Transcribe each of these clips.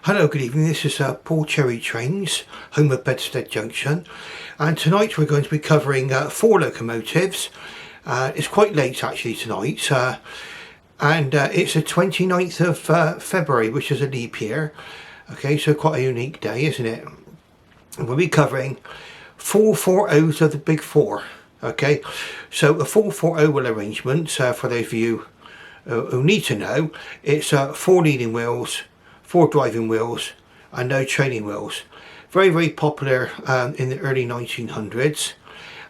Hello, good evening. This is Paul Cherry Trains, home of Bedstead Junction, and tonight we're going to be covering 4 locomotives. It's quite late actually tonight, and it's the 29th of February, which is a leap year. Okay, so quite a unique day, isn't it? And we'll be covering 440s of the big 4. Okay, so a 440 arrangement, for those of you who need to know, it's 4 leading wheels, 4 driving wheels and no trailing wheels. Very popular in the early 1900s,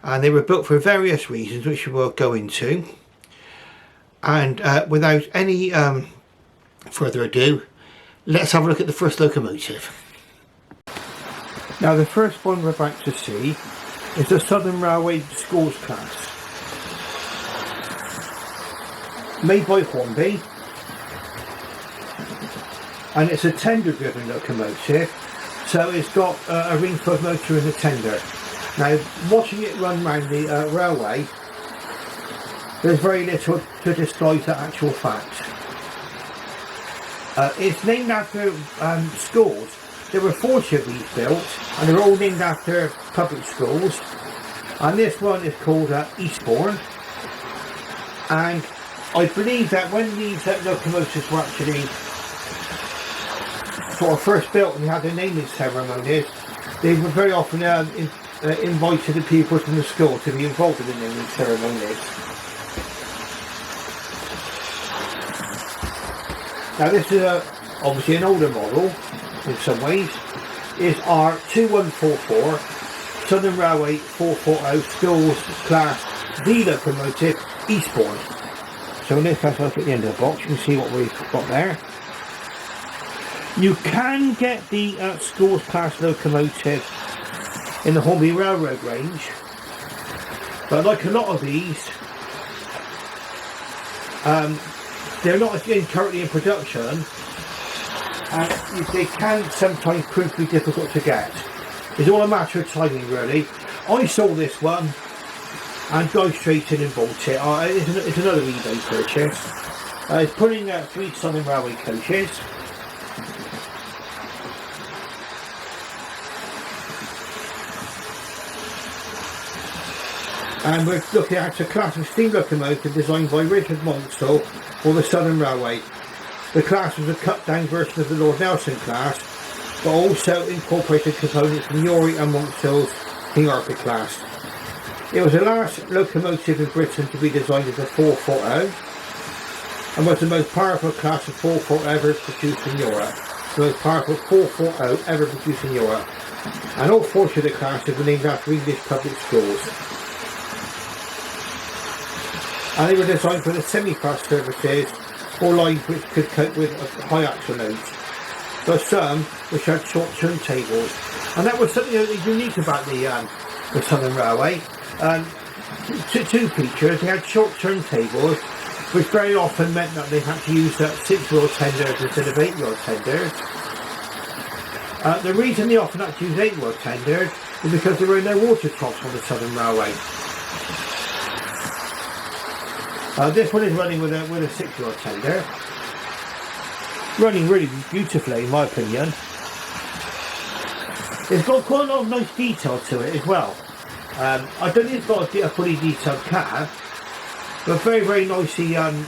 and they were built for various reasons which we will go into. And without any further ado, let's have a look at the first locomotive. Now the first one we're about to see is the Southern Railway Schools class, made by Hornby, and it's a tender driven locomotive, so it's got a Ringford motor in the tender. Now watching it run round the railway, there's very little to disguise the actual fact. It's named after schools. There were 40 of these built, and they're all named after public schools, and this one is called Eastbourne. And I believe that when these locomotives were actually sort of first built and they had their naming ceremonies, they were very often invited the pupils from the school to be involved in the naming ceremonies. Now this is obviously an older model in some ways. Is our 2144 Southern Railway 440 Schools Class D locomotive Eastbourne. So let's have a look at the end of the box. You can see what we've got there. You can get the Schools Class locomotive in the Hornby Railroad range, but like a lot of these, they're not currently in production, and they can sometimes prove to be difficult to get. It's all a matter of timing, really. I saw this one and go straight in and bought it. It's another eBay purchase. It's putting 3 Southern Railway coaches. And we're looking at a class of steam locomotive designed by Richard Monkshaw for the Southern Railway. The class was a cut down version of the Lord Nelson class, but also incorporated components from Yory and Monkshaw's King Arthur class. It was the last locomotive in Britain to be designed as a 440, and was the most powerful class of 440 ever produced in Europe. The most powerful 440 ever produced in Europe. And all 40 of the classes were named after English public schools. And they were designed for the semi-fast services or lines which could cope with high axle loads. There are some which had short turntables, and that was something unique about the Southern Railway. Two features: they had short turntables, which very often meant that they had to use 6-wheel tenders instead of 8-wheel tenders. The reason they often had to use 8-wheel tenders is because there were no water troughs on the Southern Railway. This one is running with a 6-wheel tender, running really beautifully in my opinion. It's got quite a lot of nice detail to it as well. I don't think it's got a fully detailed cab, but very nicely line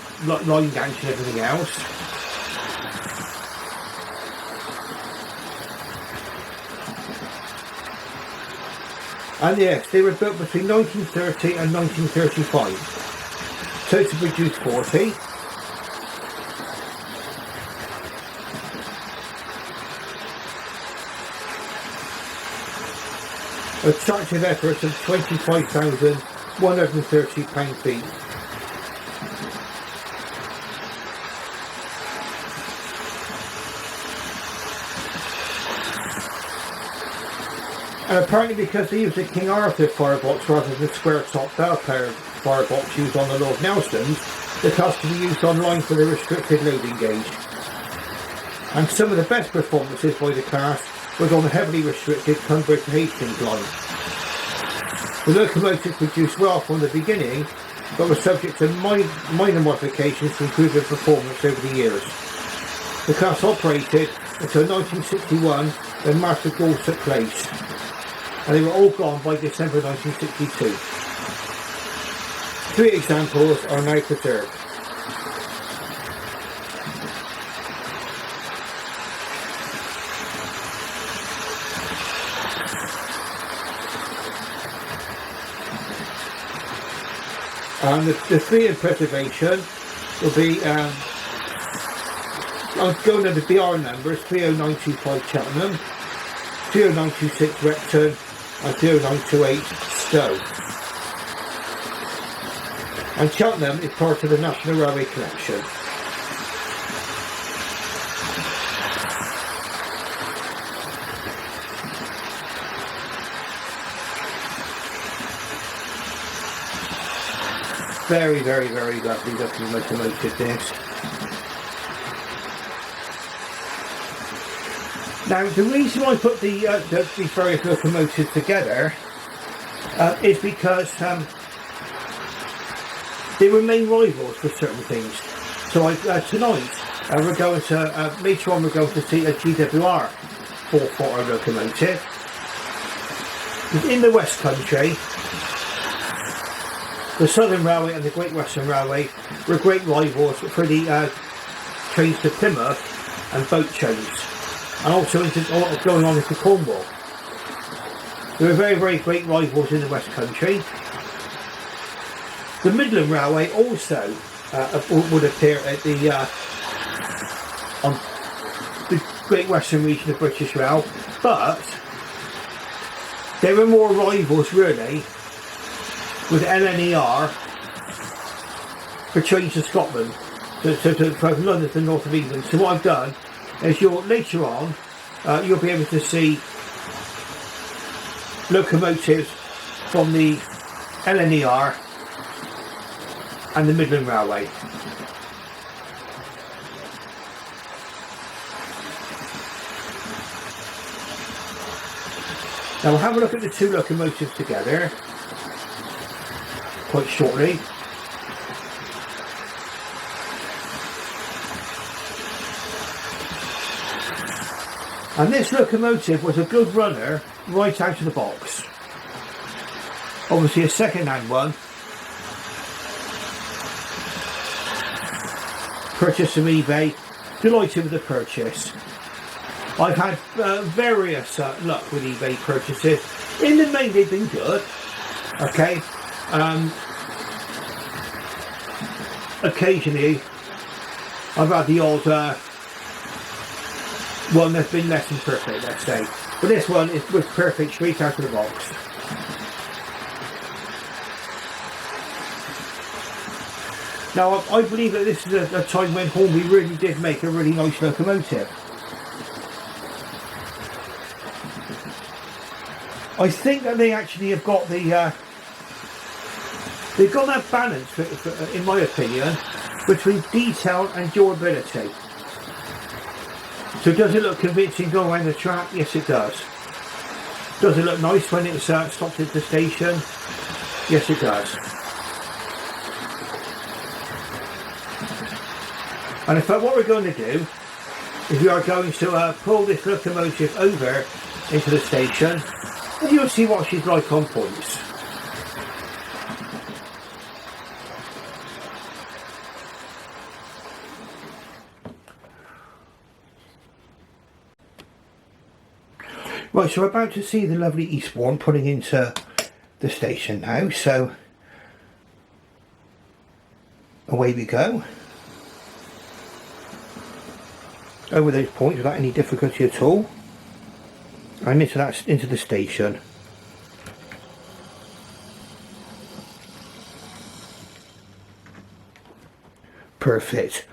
ganch and everything else. And yes, they were built between 1930 and 1935. So to produce 40. A tractive effort of 25,130 pound-feet. And apparently because they used a King Arthur firebox rather than square top bell firebox used on the Lord Nelsons, the class can be used online for the restricted loading gauge. And some of the best performances by the class was on the heavily restricted Cumbria to Hastings line. The locomotive produced well from the beginning, but was subject to minor modifications to improve their performance over the years. The class operated until 1961 when master calls took place, and they were all gone by December 1962. 3 examples are now preserved. And the 3 in preservation will be, I'm going over the BR numbers, 30925 Cheltenham, 30926 Repton, and 30928 Stowe. And Cheltenham is part of the National Railway Collection. Very, very, very lovely looking locomotive this. Now the reason I put these various locomotives together is because they were main rivals for certain things. So tonight we're going to, later on we're going to see a GWR 440 locomotive. In the West Country, the Southern Railway and the Great Western Railway were great rivals for the trains to Plymouth and boat trains, and also going on into Cornwall. They were very, very great rivals in the West Country. The Midland Railway also would appear at the on the Great Western region of British Rail, but they were more rivals really with LNER for trains to Scotland, from London to the north of England. So what I've done is later on you'll be able to see locomotives from the LNER and the Midland Railway. Now we'll have a look at the 2 locomotives together quite shortly. And this locomotive was a good runner right out of the box. Obviously a second-hand one, purchased from eBay. Delighted with the purchase. I've had various luck with eBay purchases. In the main they've been good. Okay. Occasionally I've had the odd one that's been less than perfect, let's say, but this one was perfect straight out of the box. Now I believe that this is a time when Hornby really did make a really nice locomotive. I think that they actually have got they've got that balance, in my opinion, between detail and durability. So does it look convincing going around the track? Yes it does. Does it look nice when it's stopped at the station? Yes it does. And in fact what we're going to do is we are going to pull this locomotive over into the station, and you'll see what she's like on points. Right, so we're about to see the lovely Eastbourne pulling into the station now, so away we go. Over those points without any difficulty at all, and into the station. Perfect.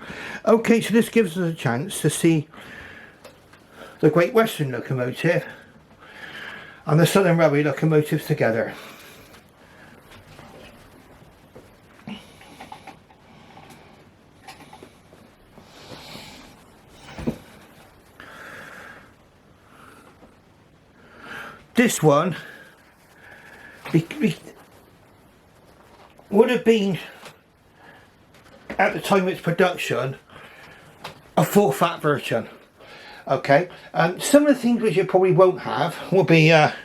Okay, so this gives us a chance to see the Great Western locomotive and the Southern Railway locomotives together. This one would have been, at the time of its production, a full fat version. Okay, some of the things which you probably won't have will be a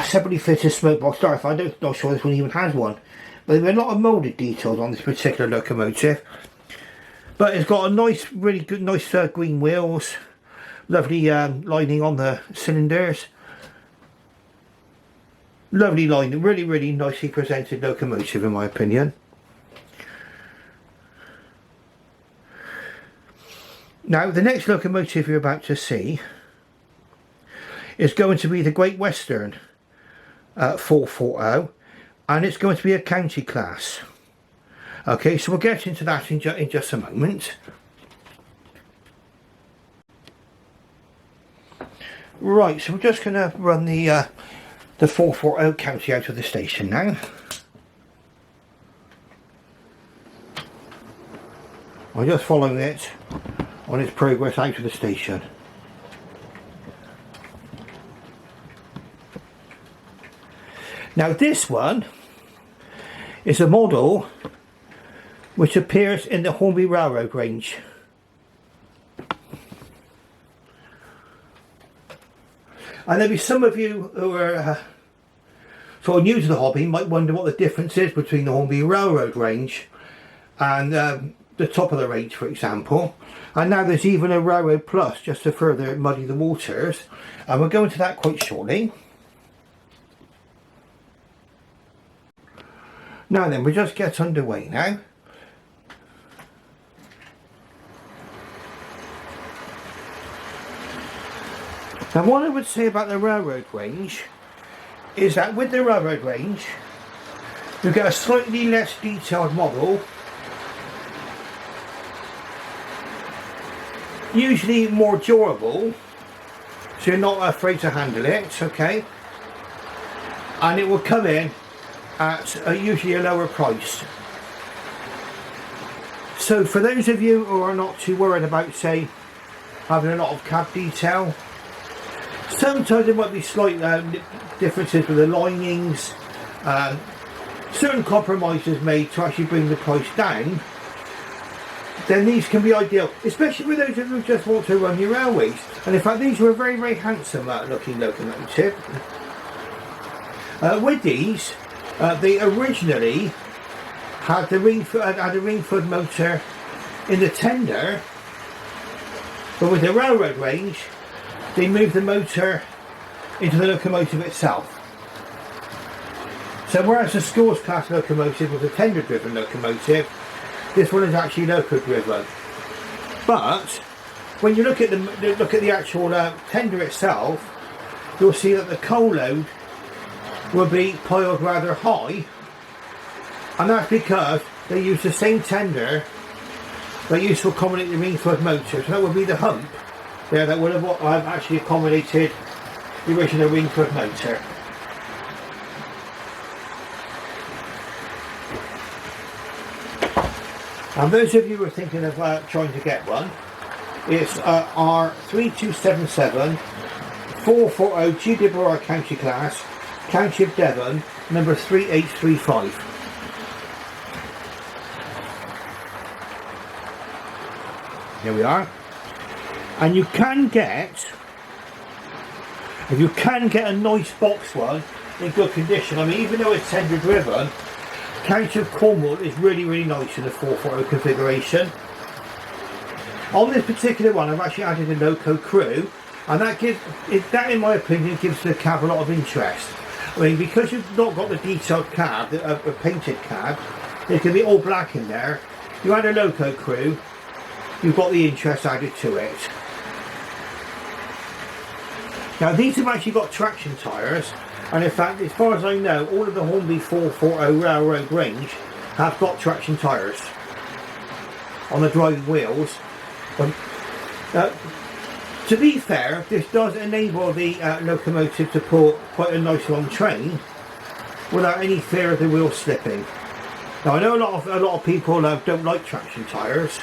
separately fitted smoke box door. I'm not sure this one even has one, but there are a lot of moulded details on this particular locomotive. But it's got a nice, really good, nice green wheels, lovely lining on the cylinders, lovely lining, really, really nicely presented locomotive in my opinion. Now the next locomotive you're about to see is going to be the Great Western 440, and it's going to be a county class. Okay, so we'll get into that in just a moment. Right, so we're just going to run the 440 county out of the station now. I'm just following it on its progress out of the station. Now this one is a model which appears in the Hornby Railroad range. And there'll be some of you who are sort of new to the hobby might wonder what the difference is between the Hornby Railroad range and the top of the range, for example. And now there's even a Railroad Plus just to further muddy the waters, and we'll go into that quite shortly. Now then, we'll just get underway now. Now what I would say about the railroad range is that with the railroad range you get a slightly less detailed model, usually more durable, so you're not afraid to handle it, okay, and it will come in at usually a lower price. So for those of you who are not too worried about, say, having a lot of cab detail, sometimes there might be slight differences with the linings, certain compromises made to actually bring the price down, then these can be ideal, especially with those of you who just want to run your railways. And in fact these were a very, very handsome looking locomotive. With these, they originally had a Ringford motor in the tender, but with the railroad range they moved the motor into the locomotive itself. So whereas the Scores class locomotive was a tender driven locomotive, this one is actually loco driven. But when you look at the actual tender itself, you'll see that the coal load will be piled rather high, and that's because they use the same tender they used to accommodate the Ringford motor. So that would be the hump there that would have actually accommodated the original Ringford motor. And those of you who are thinking of trying to get one, it's our 3277 440 GWR County Class, County of Devon, number 3835. Here we are. And you can get a nice box one in good condition. I mean, even though it's tender driven, County of Cornwall is really, really nice in the 440 configuration. On this particular one I've actually added a loco crew, and that in my opinion gives the cab a lot of interest. I mean, because you've not got the detailed cab, a painted cab, it can be all black in there. You add a loco crew, you've got the interest added to it. Now these have actually got traction tyres, and in fact, as far as I know, all of the Hornby 440 railroad range have got traction tyres on the driving wheels. To be fair, this does enable the locomotive to pull quite a nice long train without any fear of the wheel slipping. Now I know a lot of people don't like traction tyres.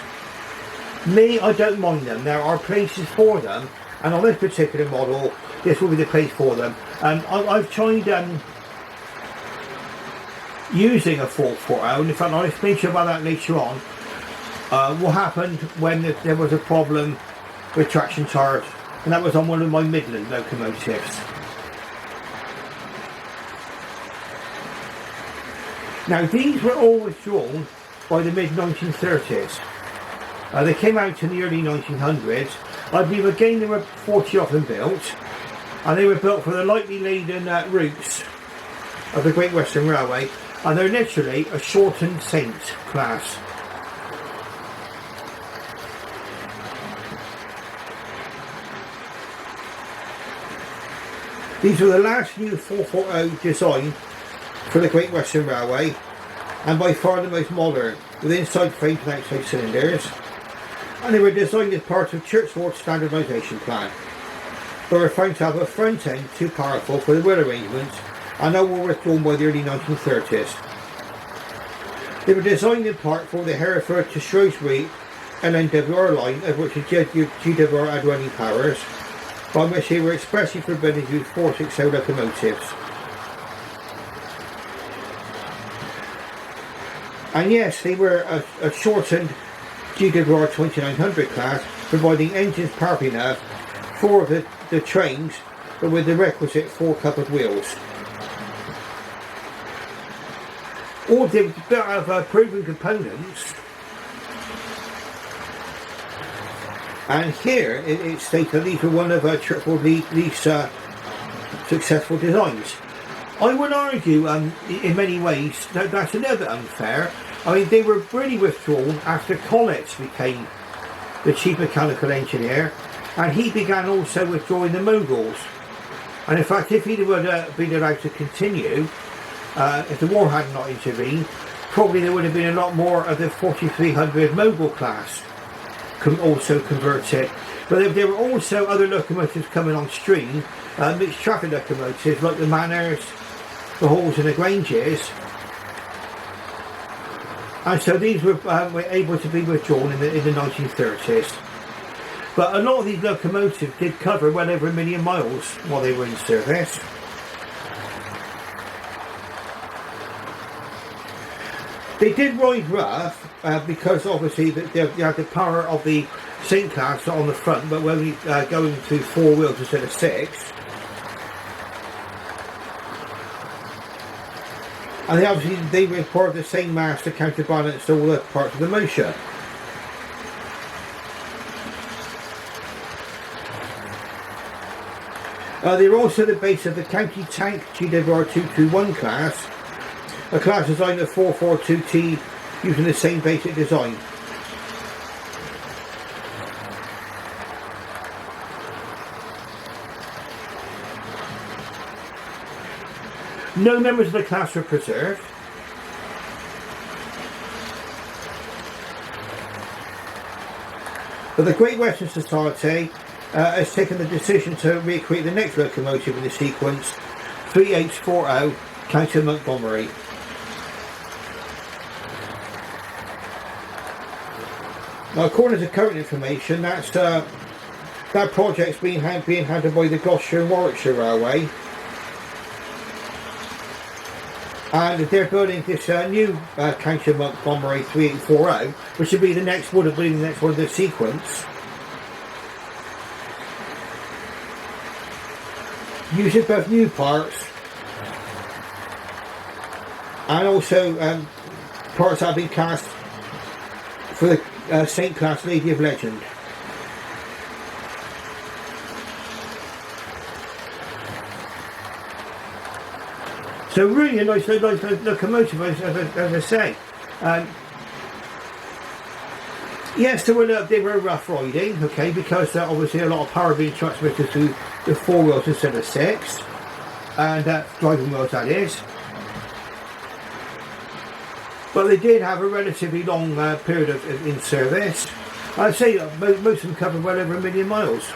Me, I don't mind them. There are places for them, and on this particular model this will be the place for them. I've tried using a 440, and in fact I'll explain to you about that later on. What happened when there was a problem with traction tires, and that was on one of my Midland locomotives. Now these were all withdrawn by the mid-1930s. They came out in the early 1900s. I believe again there were 40 of them built, and they were built for the lightly laden routes of the Great Western Railway, and they're literally a shortened Saint class. These were the last new 440 design for the Great Western Railway, and by far the most modern, with inside frames and outside cylinders, and they were designed as part of Churchward's standardisation plan. They were found to have a front end too powerful for the wheel arrangement, and now were withdrawn by the early 1930s. They were designed in part for the Hereford to Shrewsbury LNER line, of which the GWR had running powers, by which they were expressly forbidden to use 460 locomotives. And yes, they were a shortened GWR 2900 class, providing engines power enough for the trains, but with the requisite 4 coupled wheels. All built out of proven components, and here it states that these were one of Churchward's least successful designs. I would argue in many ways that that's a little bit unfair. I mean, they were really withdrawn after Collett became the chief mechanical engineer, and he began also withdrawing the moguls. And in fact, if he would have been allowed to continue, if the war had not intervened, probably there would have been a lot more of the 4300 mogul class also converted. But there were also other locomotives coming on stream, mixed traffic locomotives like the Manors, the Halls and the Granges. And so these were able to be withdrawn in the 1930s. But a lot of these locomotives did cover well over 1 million miles while they were in service. They did ride rough because obviously you had the power of the Saint class on the front, but when we going to 4 wheels instead of 6. And they were part of the same mass to counterbalance all the parts of the motion. They were also the base of the County Tank GWR 221 class, a class designed at 442T using the same basic design. No members of the class were preserved. But the Great Western Society has taken the decision to recreate the next locomotive in the sequence, 3H40 County Montgomery. Now, according to current information, that project's being handled by the Gloucestershire and Warwickshire Railway. And they're building this new County Montgomery 3840, which would be the next one of the sequence. Using both new parts and also parts that have been cast for the Saint class Lady of Legend. So really a nice locomotive, as I say. Yes, they were rough riding, okay, because obviously a lot of power being transmitted to the 4 wheels instead of 6, and driving wheels that is. But they did have a relatively long period in service. I'd say most of them covered well over 1 million miles.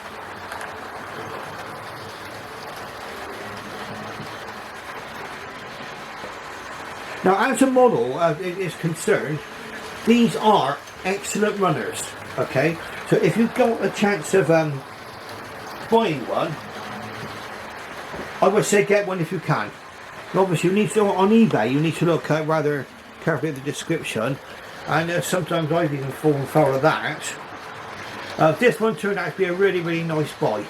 Now, as a model is concerned, these are excellent runners, okay? So if you've got a chance of buying one, I would say get one if you can. And obviously, you need to, on eBay, you need to look rather carefully at the description, and sometimes I've even fallen foul of that. This one turned out to be a really, really nice buy.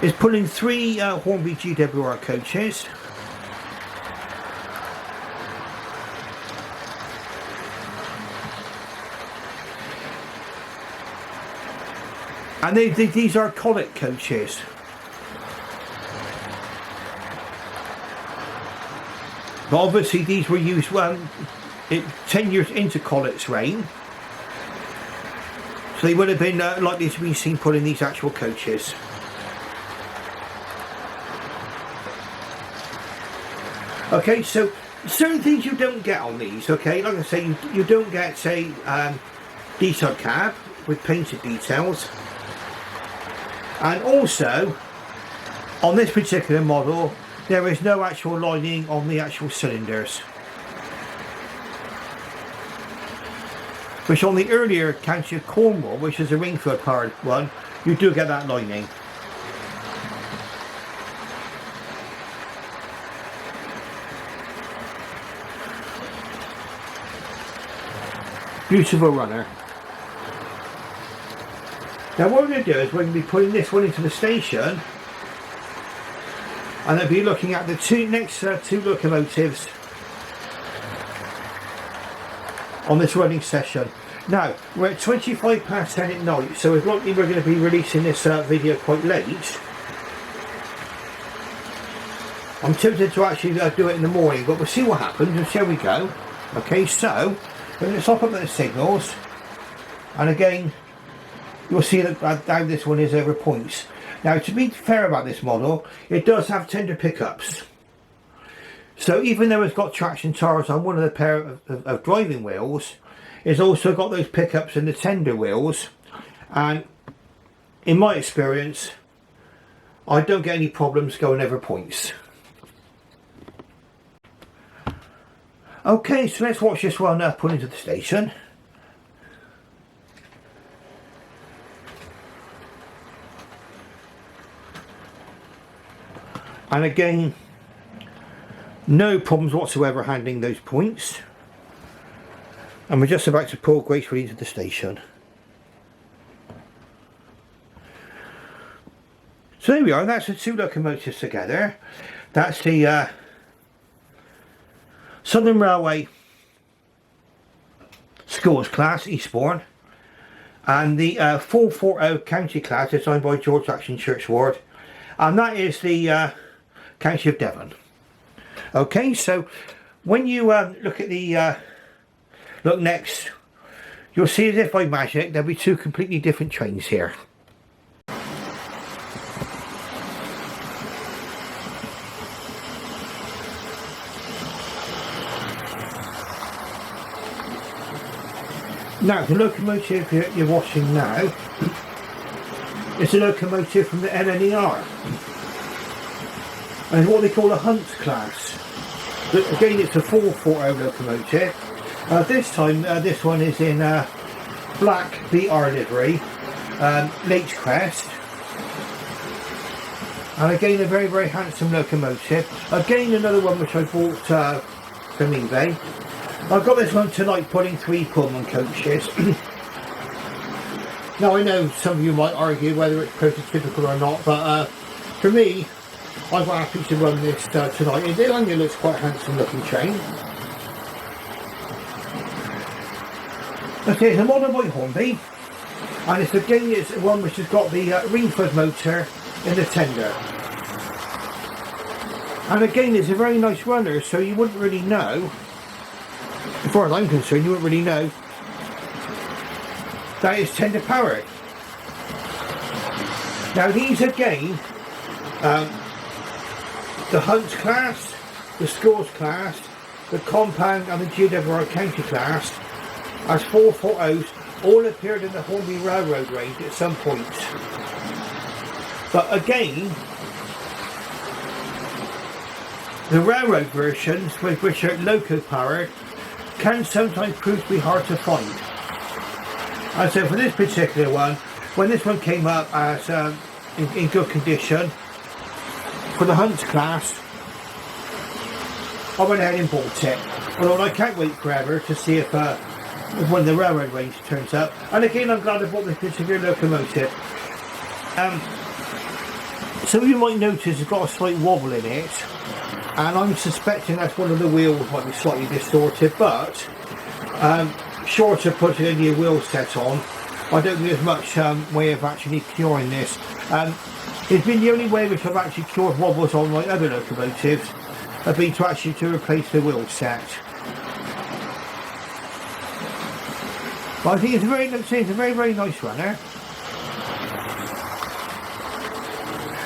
It's pulling 3 Hornby GWR coaches. And these are collet coaches. But obviously these were used 10 years into collet's reign. So they would have been likely to be seen pulling these actual coaches. Okay, so certain things you don't get on these, okay, like I say, you don't get, say, detailed cab with painted details, and also, on this particular model, there is no actual lining on the actual cylinders, which on the earlier County of Cornwall, which is a Ringfield powered one, you do get that lining. Beautiful runner. Now what we're going to do is we're going to be putting this one into the station, and I'll be looking at the next two locomotives on this running session. Now we're at 25 past 10 at night, so it's likely we're going to be releasing this video quite late. I'm tempted to actually do it in the morning, but we'll see what happens, and shall we go. Okay, so we're going to stop up at the signals, and again you'll see that how this one is over points. Now to be fair about this model, it does have tender pickups, so even though it's got traction tires on one of the pair of driving wheels, it's also got those pickups in the tender wheels, and in my experience I don't get any problems going over points. Okay, so let's watch this one put into the station. And again, no problems whatsoever handling those points. And we're just about to pull gracefully into the station. So there we are, that's the 2 locomotives together. That's the Southern Railway Schools class, Eastbourne, and the 440 County class designed by George Action Churchward, and that is the County of Devon. Okay, so when you look at the look next, you'll see as if by magic there'll be 2 completely different trains here. Now the locomotive you're watching now is a locomotive from the LNER, and what they call a Hunt class. But again, it's a 440 locomotive. This time this one is in black BR livery, Lake's crest, and again a very, very handsome locomotive. Again another one which I bought from eBay. I've got this one tonight pulling 3 Pullman coaches. Now I know some of you might argue whether it's prototypical or not, but for me, I'm quite happy to run this tonight. It only looks quite a handsome looking train. Okay, it's a model by Hornby, and it's again it's one which has got the Ringford motor in the tender. And again, it's a very nice runner, so you wouldn't really know, as far as I'm concerned, you wouldn't really know that it's tender powered. Now these again, the Hunt class, the Schools class, the Compound and the GWR County class, as 440s, all appeared in the Hornby Railroad range at some point. But again, the railroad versions, which are loco powered, can sometimes prove to be hard to find. And so for this particular one, when this one came up as in good condition, for the hunt class, I went ahead and bought it. Although I can't wait forever to see if one of the railroad range turns up. And again, I'm glad I bought this particular locomotive. So you might notice it's got a slight wobble in it, and I'm suspecting that's one of the wheels might be slightly distorted, but short of putting a new wheel set on, I don't think there's much way of actually curing this. It's been the only way which I've actually cured wobbles on my other locomotives have been to actually replace the wheel set. But I think it's a very nice runner.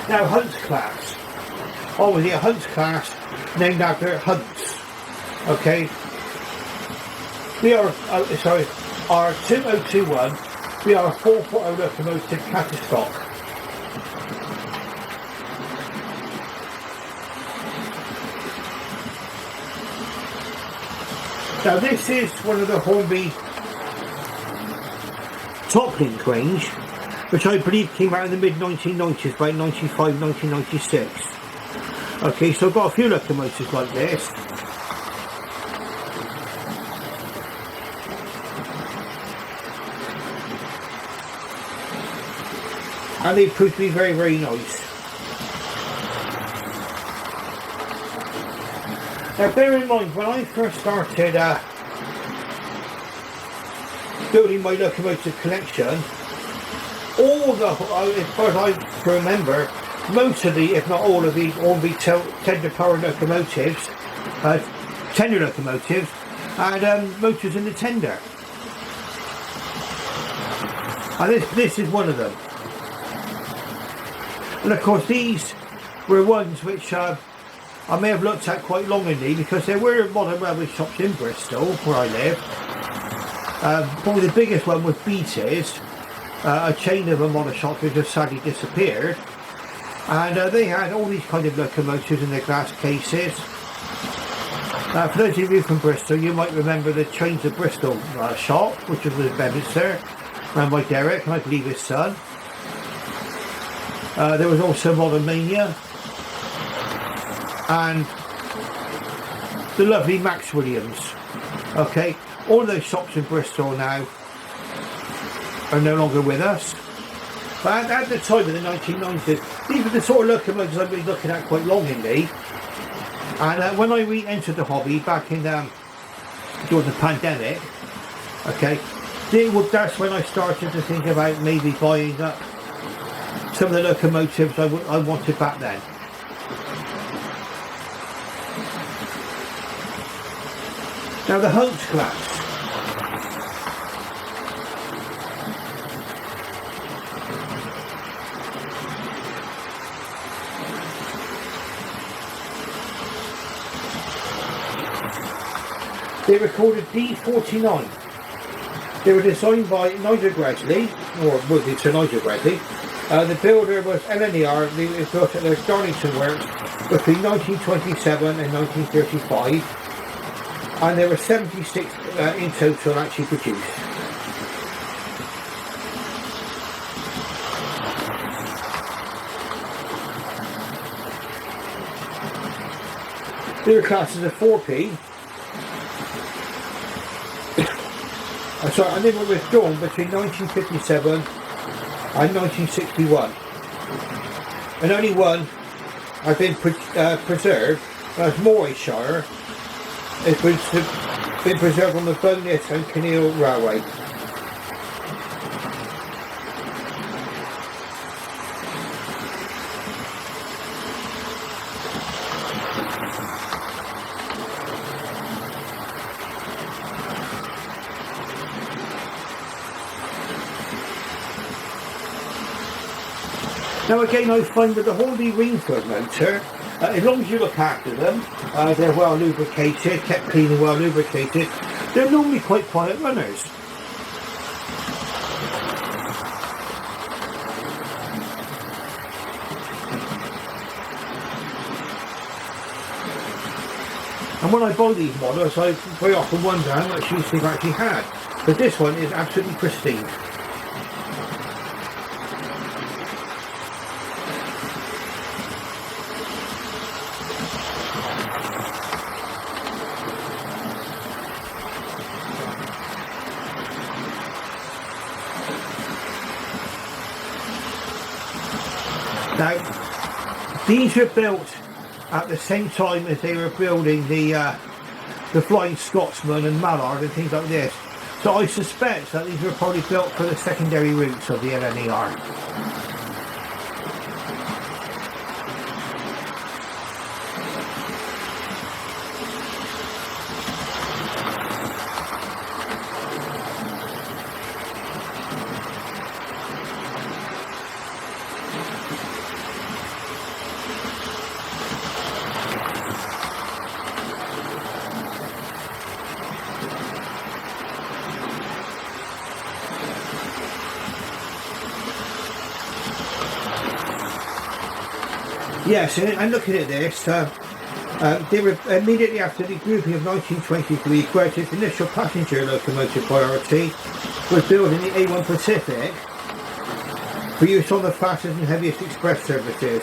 Now, Hunt class. Obviously a Hunt class named after hunts. Okay. We are, our 2021, we are a 4-foot locomotive Cattistock. Now this is one of the Hornby top link range, which I believe came out in the mid-1990s, about 95, 1996. Okay, so I've got a few locomotives like this. And they proved to be very nice. Now bear in mind, when I first started building my locomotive collection, all the, as far as I remember, most of the, if not all of these Hornby tender power locomotives, tender locomotives, had motors in the tender. And this is one of them. And of course these were ones which I may have looked at quite longingly, because there were modern railway shops in Bristol, where I live. Probably the biggest one was Beatties, a chain of a modern shop which just sadly disappeared. And they had all these kind of locomotives in their glass cases. For those of you from Bristol, you might remember the Trains of Bristol shop, which was in Bedminster, run by Derek and I believe his son. There was also Modern Mania, and the lovely Max Williams. Okay, all those shops in Bristol now are no longer with us. But at the time of the 1990s, these were the sort of locomotives I've been looking at quite longingly. And when I re-entered the hobby back in during the pandemic, okay, that's when I started to think about maybe buying up some of the locomotives I wanted back then. Now the Hunt class. They were called a D49. They were designed by Nigel Gresley, or well, it's a Nigel Gresley. The builder was LNER. They were built at their Darlington works between 1927 and 1935. And there were 76 in total actually produced. They were classed as a 4P. And they were withdrawn between 1957 and 1961. And only one had been preserved, that's Morayshire. It's been preserved on the Bowness and Kinneil Railway. Now again, I find with the Hornby Wingfoot motor, as long as you look after them, they're well lubricated, kept clean and well lubricated, they're normally quite quiet runners. And when I buy these models, I very often wonder how much use they've actually had. But this one is absolutely pristine. Now, these were built at the same time as they were building the Flying Scotsman and Mallard and things like this. So I suspect that these were probably built for the secondary routes of the LNER. Yes, and looking at this, they were immediately after the grouping of 1923, Greta's initial passenger locomotive priority was building the A1 Pacific for use on the fastest and heaviest express services.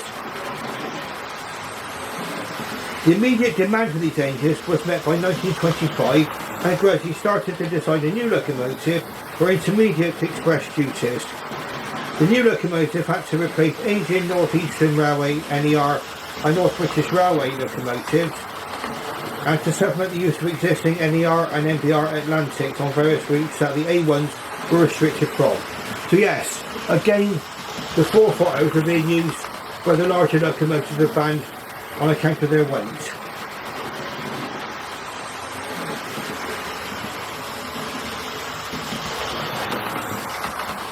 The immediate demand for these engines was met by 1925, and Greta started to design a new locomotive for intermediate express duties. The new locomotive had to replace Indian North Eastern Railway NER and North British Railway locomotives, and to supplement the use of existing NER and NBR Atlantics on various routes that the A1s were restricted from. So yes, again, the 440s are being used where the larger locomotives are banned on account of their weight.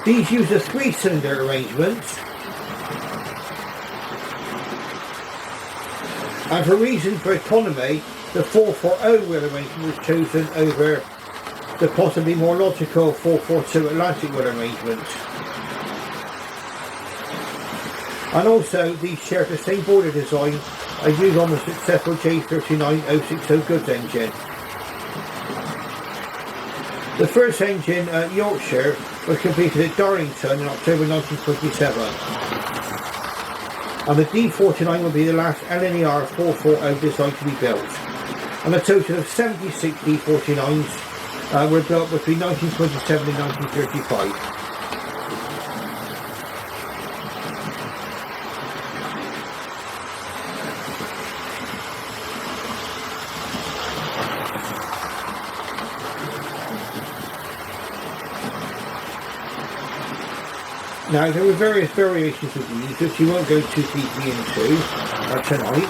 These use a 3-cylinder arrangement, and for reasons for economy, the 440 wheel arrangement was chosen over the possibly more logical 442 Atlantic wheel arrangement. And also, these share the same border design as used on the successful J39060 goods engine. The first engine at Yorkshire was completed at Darlington in October 1927, and the D49 will be the last LNER 440 designed to be built, and a total of 76 D49s were built between 1927 and 1935. Now, there were various variations of these, which you won't go too deeply into tonight.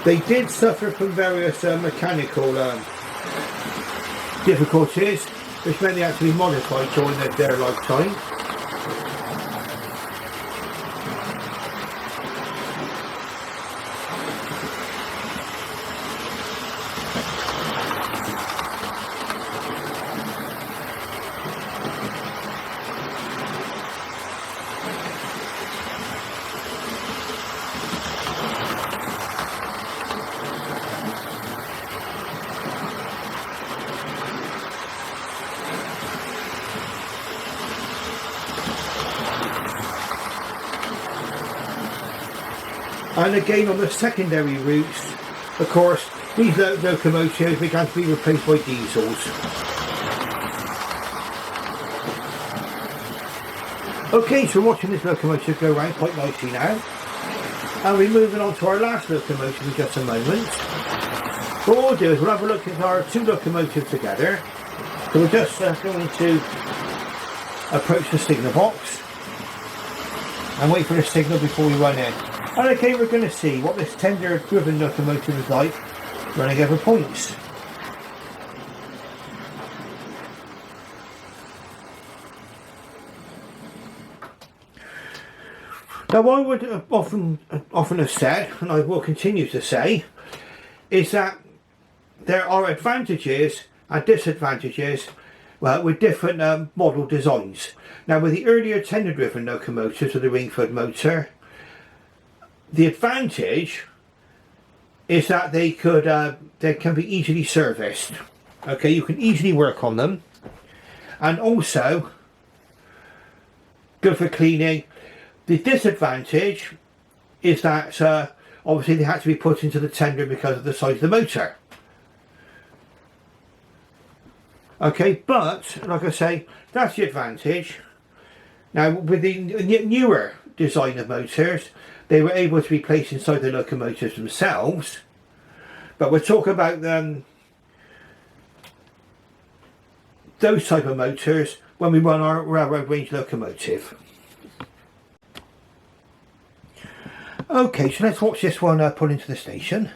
They did suffer from various mechanical difficulties, which meant they had to be modified during their lifetime. And again on the secondary routes, of course, these locomotives began to be replaced by diesels. Okay, so we're watching this locomotive go around quite nicely now. And we're moving on to our last locomotive in just a moment. So what we'll do is we'll have a look at our two locomotives together. So we're just going to approach the signal box and wait for the signal before we run in. And okay, we're going to see what this tender driven locomotive is like running over points. Now, what I would often have said, and I will continue to say, is that there are advantages and disadvantages with different model designs. Now, with the earlier tender driven locomotives with the Ringford motor, the advantage is that they can be easily serviced. Okay, you can easily work on them, and also good for cleaning. The disadvantage is that obviously they had to be put into the tender because of the size of the motor. Okay, but like I say, that's the advantage. Now, with the newer design of motors, they were able to be placed inside the locomotives themselves. But we're talking about those type of motors when we run our railroad range locomotive. Okay, so let's watch this one pull into the station.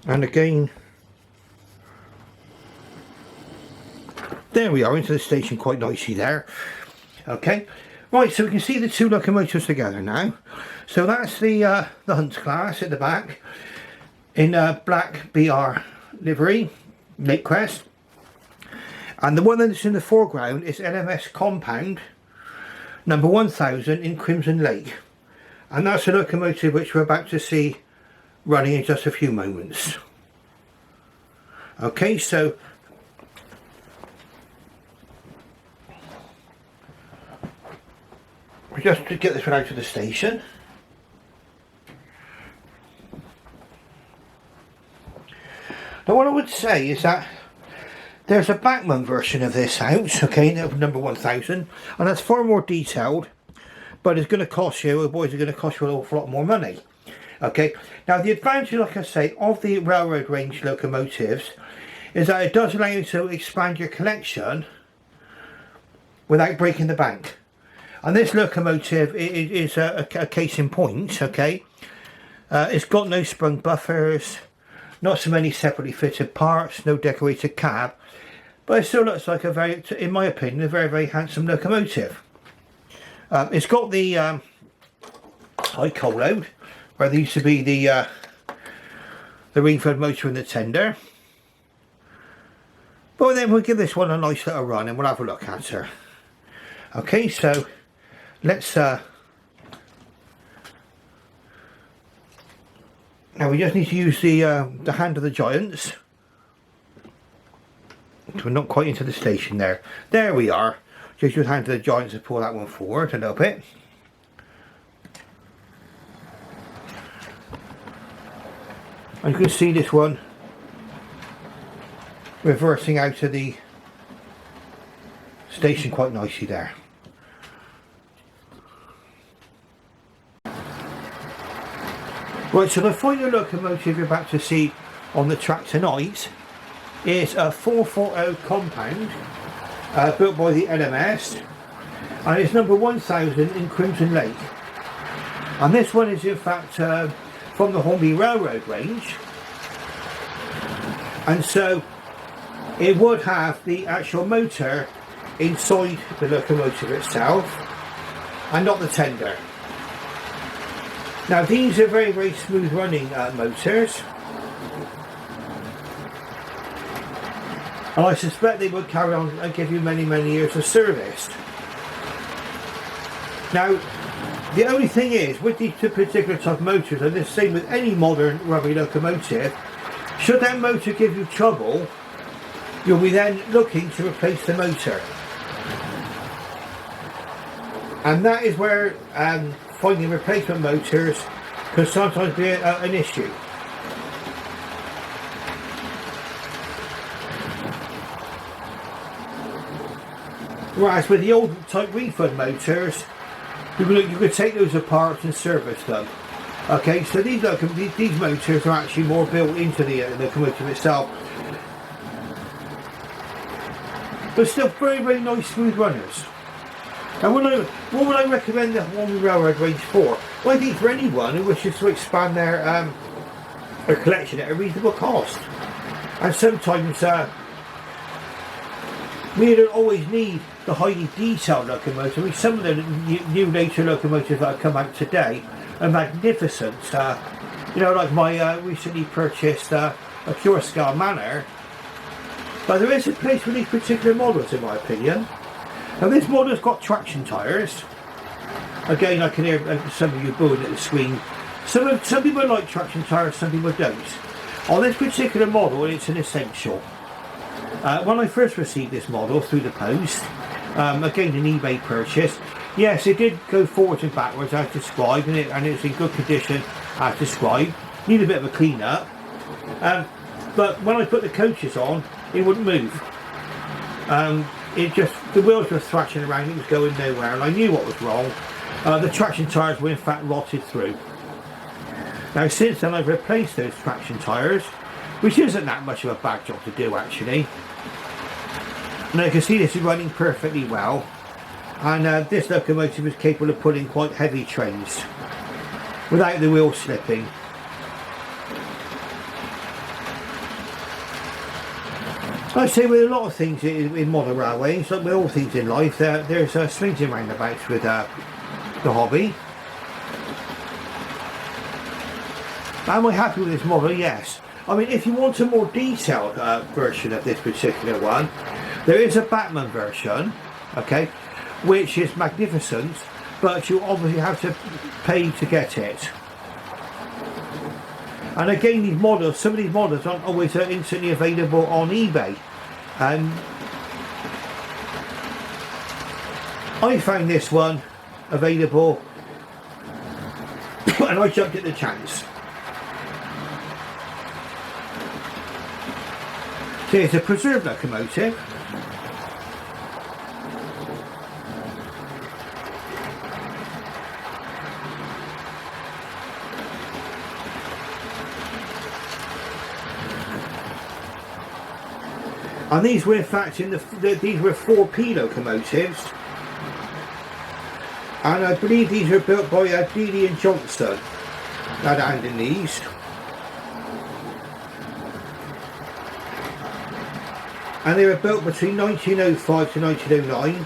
And again, there we are, into the station quite nicely there. Okay, right, so we can see the two locomotives together now. So that's the Hunt class at the back in black BR livery, Lake Crest. And the one that's in the foreground is LMS Compound number 1000 in Crimson Lake. And that's a locomotive which we're about to see running in just a few moments. Okay, so we just to get this one out of the station. Now, what I would say is that there's a Bachmann version of this out, okay, number 1000, and that's far more detailed, but it's going to cost you, boys, are going to cost you an awful lot more money. Okay, now the advantage, like I say, of the railroad range locomotives is that it does allow you to expand your collection without breaking the bank. And this locomotive is a case in point, okay. It's got no sprung buffers, not so many separately fitted parts, no decorated cab, but it still looks like a very, in my opinion, a very, very handsome locomotive. It's got the high coal load, where there used to be the Ringford motor in the tender. But then we'll give this one a nice little run and we'll have a look at her. Okay, so let's now we just need to use the hand of the giants. So we're not quite into the station there. There we are. Just use the hand of the giants to pull that one forward a little bit. And you can see this one reversing out of the station quite nicely there. Right, so the final locomotive you're about to see on the track tonight is a 440 compound built by the LMS, and it's number 1000 in Crimson Lake. And this one is in fact from the Hornby railroad range, and so it would have the actual motor inside the locomotive itself and not the tender. Now these are very, very smooth running motors, and I suspect they would carry on and give you many, many years of service. Now, the only thing is, with these two particular type of motors, and the same with any modern rubber locomotive, should that motor give you trouble, you'll be then looking to replace the motor. And that is where finding replacement motors can sometimes be an issue. Whereas with the old type refund motors, you could take those apart and service them. Okay, so these motors are actually more built into the locomotive itself, but still very, very nice smooth runners. And what would I recommend the Hornby railroad range for? Well, I think for anyone who wishes to expand their collection at a reasonable cost. And sometimes We don't always need the highly detailed locomotive. I mean, some of the new later locomotives that have come out today are magnificent. You know, like my recently purchased a Pure Scale Manor. But there is a place for these particular models, in my opinion. Now, this model's got traction tyres. Again, I can hear some of you booing at the screen. Some people like traction tyres, some people don't. On this particular model, it's an essential. When I first received this model through the post, again an eBay purchase, yes, it did go forwards and backwards as described, and it's in good condition as described. Need a bit of a clean up, but when I put the coaches on, it wouldn't move. The wheels were thrashing around, it was going nowhere, and I knew what was wrong. The traction tyres were in fact rotted through. Now, since then I've replaced those traction tyres, which isn't that much of a bad job to do actually. Now you can see this is running perfectly well, and this locomotive is capable of pulling quite heavy trains without the wheel slipping. I say with a lot of things in modern railways, like with all things in life, there's swings and roundabouts with the hobby. Am I happy with this model? Yes. I mean, if you want a more detailed version of this particular one, there is a Batman version, okay, which is magnificent, but you obviously have to pay to get it. And again, these models, some of these models aren't always instantly available on eBay. I found this one available and I jumped at the chance. So it's a preserved locomotive. And these were in fact these were 4P locomotives, and I believe these were built by Dealey and Johnson. Had a hand in these. And they were built between 1905 to 1909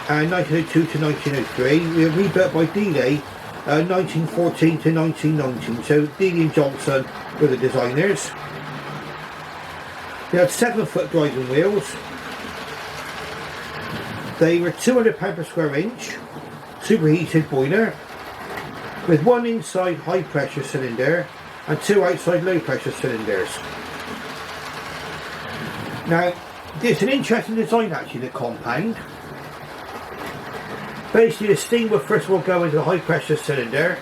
and 1902 to 1903. They were rebuilt by Dealey 1914 to 1919. So Dealey and Johnson were the designers. They had 7-foot driving wheels. They were £200 per square inch, superheated boiler, with one inside high pressure cylinder and two outside low pressure cylinders. Now, it's an interesting design actually, the compound. Basically the steam would first of all go into the high pressure cylinder,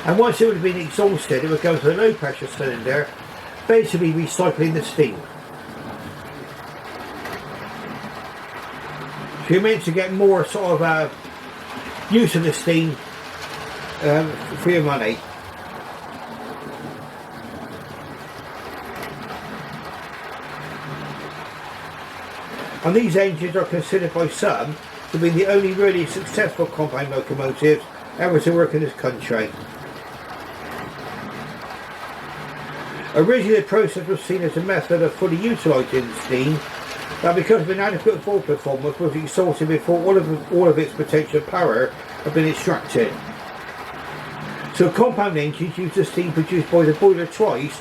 and once it would have been exhausted it would go to the low pressure cylinder, basically recycling the steam. So you're meant to get more sort of use of the steam for your money. And these engines are considered by some to be the only really successful compound locomotives ever to work in this country. Originally the process was seen as a method of fully utilising the steam, but because of inadequate fuel performance was exhausted before all of its potential power had been extracted. So compound engines use the steam produced by the boiler twice,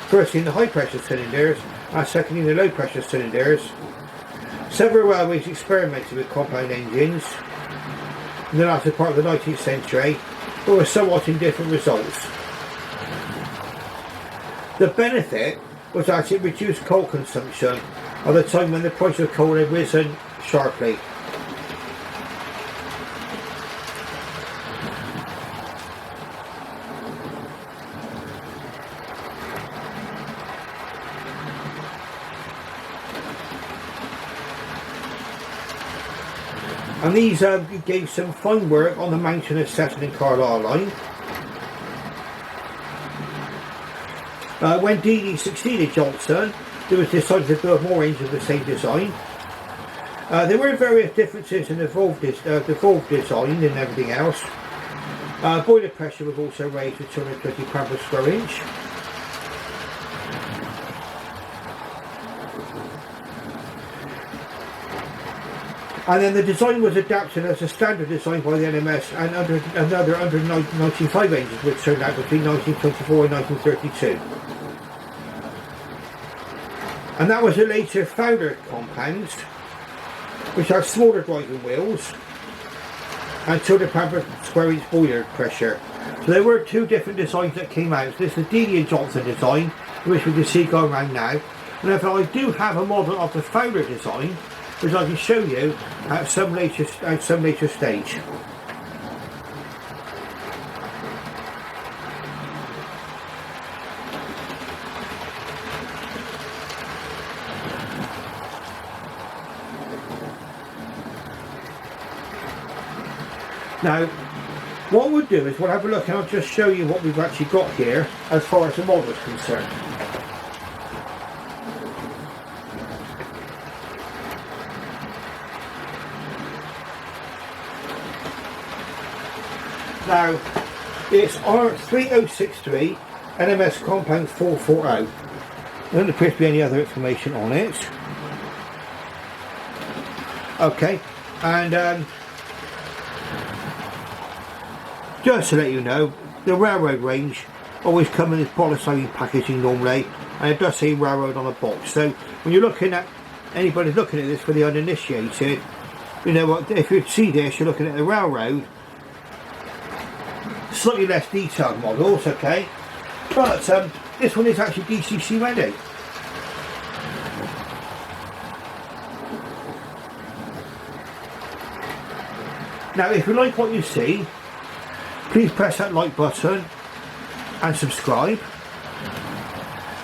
first in the high pressure cylinders and second in the low pressure cylinders. Several railways experimented with compound engines in the latter part of the 19th century, but were somewhat in different results. The benefit was that it reduced coal consumption at a time when the price of coal had risen sharply. And these gave some fine work on the Mountain of Sutton and Carlisle line. When Dealey succeeded Johnson, it was decided to build more engines of the same design. There were various differences in evolved design and everything else. Boiler pressure was also raised to 220 pounds per square inch. And then the design was adapted as a standard design by the NMS and another under 1995 engines, which turned out between 1924 and 1932. And that was a later Fowler compounds, which have smaller driving wheels and 200 square inch boiler pressure. So there were two different designs that came out. So this is the Dealey and Johnson design, which we can see going around now. And if I do have a model of the Fowler design, which I can show you at some later stage. Now, what we'll do is we'll have a look and I'll just show you what we've actually got here as far as the model is concerned. Now, it's R3063 NMS Compound 440. There doesn't appear to be any other information on it. Okay, and just to let you know, the railroad range always comes in this polystyrene packaging normally, and it does say railroad on the box. So when you're looking at, anybody looking at this for the uninitiated, you know what, if you see this, you're looking at the railroad, slightly less detailed models, okay, but this one is actually DCC ready. Now, if you like what you see, please press that like button and subscribe,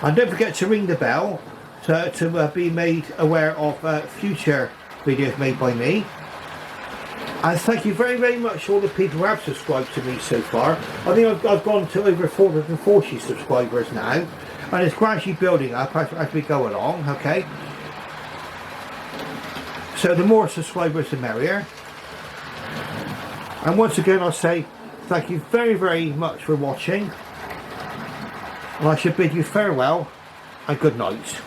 and don't forget to ring the bell to be made aware of future videos made by me. And thank you very, very much to all the people who have subscribed to me so far. I think I've gone to over 440 subscribers now, and it's gradually building up as we go along, okay? So the more subscribers the merrier. And once again I'll say thank you very, very much for watching, and I should bid you farewell and good night.